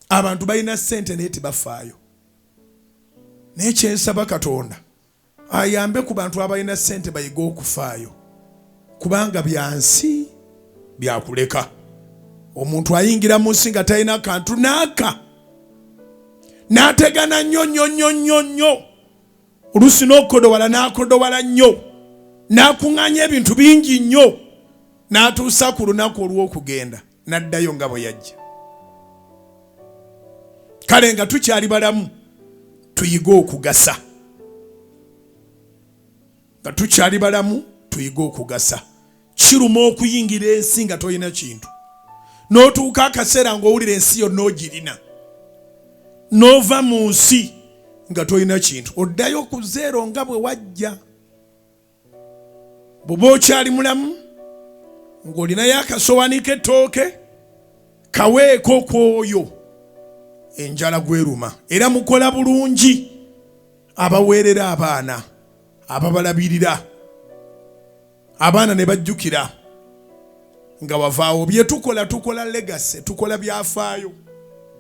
abantu balina ssente naye tebafaayo. Naye kyensaba Katonda ayambe ku bantu abalina ssente bayiga okufaayo, kubanga byansi byakuleka. Omuntu ayingira mu nsi nga talina kantu naaka, n'ategana nnyo oluusi n'okodowala n'akodowala nnyo, n'akuŋŋaanya ebintu bingi nnyo, n'atuusa ku lunaku olw'okugenda n'addayo nga bwe yajja. Kale nga tukyali balamu tuyige okugasa. Nga tukyali balamu tuyige okugasa. Kiruma okuyingira ensi nga tolina kintu, n'otuuka akaseera ng'owulira ensi yonna ogirina, n'ova mu nsi nga tolina kintu, oddayo ku zeero nga bwe wajja. Bw'oba okyali mulamu ng'olinayo akasowaani k'ettooke, kaweeko kwoyo enjala gweruma. Era mukola bulungi abaweerera abaana, ababalabirira abaana ne bajjukira nga wavaawo. Bye tukola legacy, tukola byafaayo.